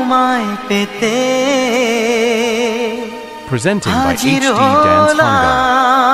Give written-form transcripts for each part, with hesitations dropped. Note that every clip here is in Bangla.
তোমায় পেতে Presented by হাজির HD Dance Hanga. হলাম।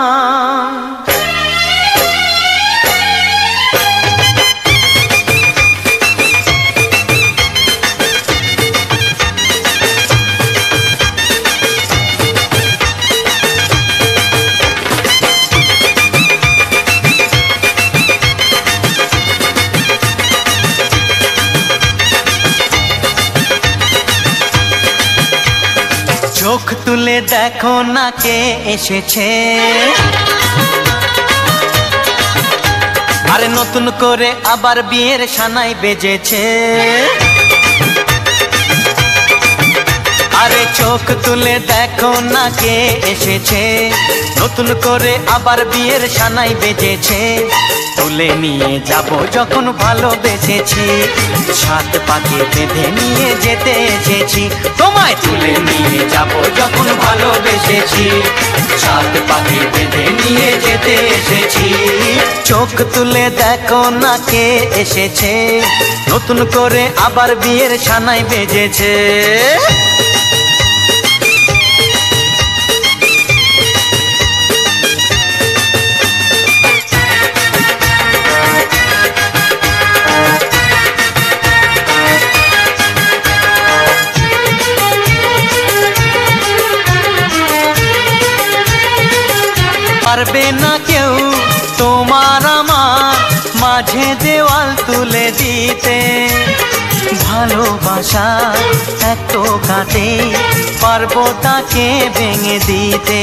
চোখ তুলে দেখো না কে এসেছে, আরে নতুন করে আবার বিয়ের সানাই বেজেছে। আরে চোখ তুলে দেখো না কে এসেছে, নতুন করে আবার বিয়ের সানাই বেজেছে। তুলে নিয়ে যাব যখন ভালোবেসেছি, সাত পাকে বেঁধে নিয়ে যেতে এসেছি। তোমায় তুলে নিয়ে যাব যখন ভালোবেসেছি, সাত পাকে বেঁধে নিয়ে যেতে এসেছি। চোখ তুলে দেখো না কে এসেছে, নতুন করে আবার বিয়ের সানাই বেজেছে। পারবে না কেউ তোমার আমার মাঝে দেওয়াল তুলে দিতে, ভালোবাসা একটু কাটে পারবো তাকে ভেঙে দিতে।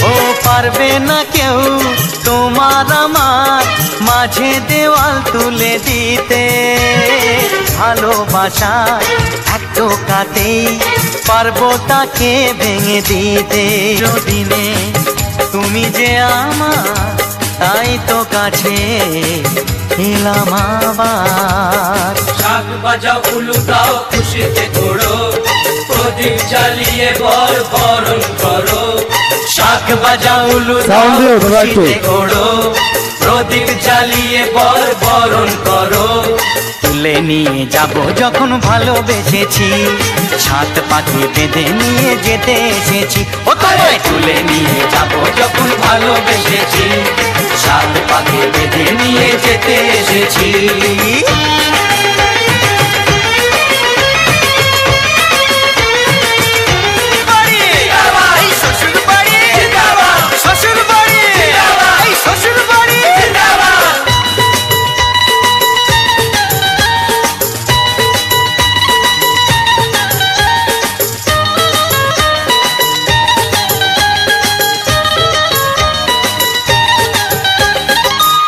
ও পারবে না কেউ তোমার আমার মাঝে দেওয়াল তুলে দিতে, ভালোবাসা একটু কাটে পারবো তাকে ভেঙে দিতে। যদিনে তুমি যে আমার তাই তো কাছে এলাম আবার। শাক বাজাও উলু দাও খুশিতে ঘোড়ো, প্রদীপ জ্বালিয়ে বর বরণ করো। শাক বাজাও উলু দাও খুশিতে ঘোড়ো, প্রদীপ জ্বালিয়ে বর বরণ করো। তুলে নিয়ে যাব যখন ভালোবেসেছি, সাত পাকে বেঁধে নিয়ে যেতে এসেছি। ও তোমায় তুলে নিয়ে যাব যখন ভালোবেসেছি, সাত পাকে বেঁধে নিয়ে যেতে এসেছি।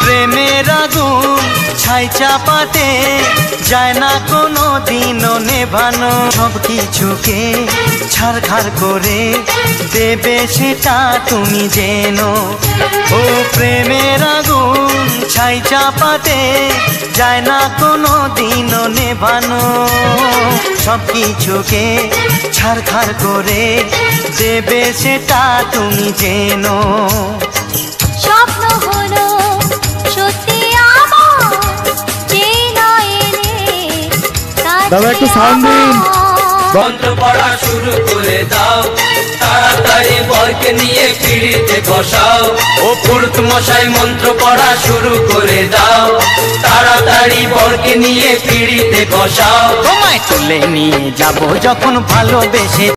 প্রেমের আগুন ছাই চাপাতে যায় না কোনো দিনও নেভানো, সব কিছুকে ছারখার করে দেবে সেটা তুমি জেনো। ও প্রেমের আগুন ছাই চাপাতে যায় না কোনো দিনও নেভানো, সব কিছুকে ছারখার করে দেবে সেটা তুমি জেনো। স্বপ্ন হলো সত্যি আমার, যে নয় দাদা একটু সাউন্ড দিন। মন্ত্র পড়া শুরু করে দাও, তাড়াতাড়ি বরকে নিয়ে পিড়িতে বসাও। ও পুরুত মশাই মন্ত্র পড়া শুরু করে দাও, তাড়াতাড়ি বরকে নিয়ে পিড়িতে বসাও। তোমায় তুলে নিয়ে যাব যখন ভালোবেসে